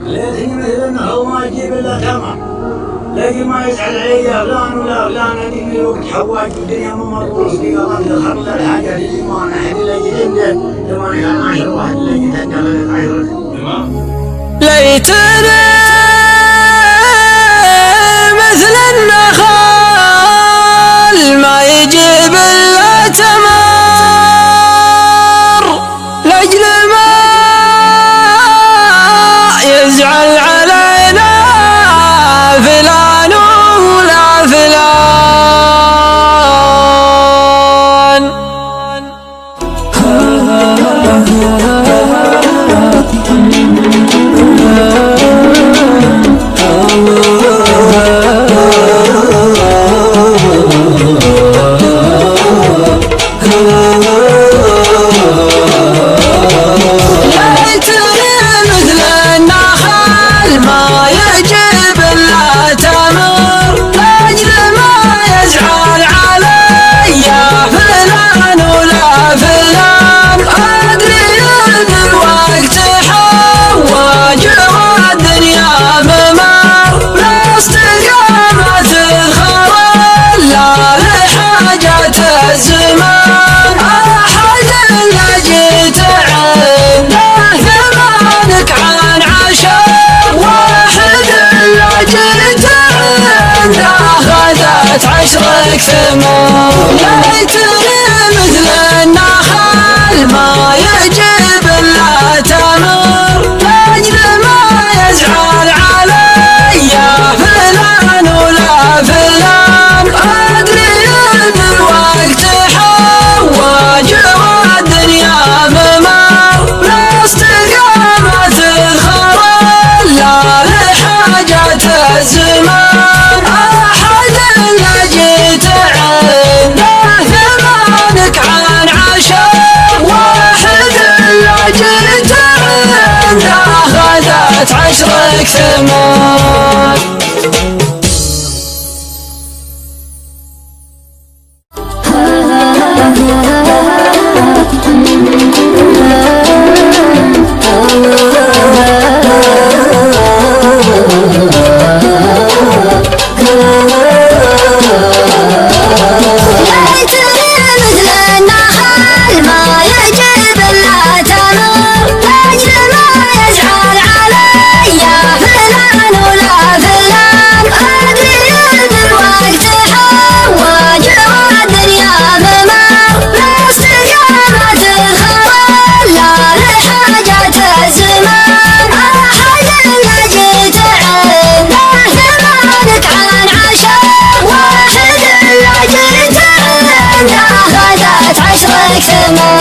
ليتني مثل هو ما يجيب الا تمام، لكن ما يزعل علي فلان ولا فلان. هذيك الوقت حواج الدنيا ما مرضوش في قرن دخل له الحاجه اللي ما احد الا يجي عنده 18 واحد اللي يجي عنده 10. ليتنا مثل النخل ما يجيب الا تمر، لاجل ما يزعل علينا فلان ولا فلان. عشرك ثمار، ليتني مثل النخل ما يجيب الا تمر، لاجل ما يزعل علي فلان ولا فلان. ادري ان الوقت حواج والدنيا ممر، لا استقامت الخبر لا لحاجة الزمان. عشرك ثمار. عشرك ثمار.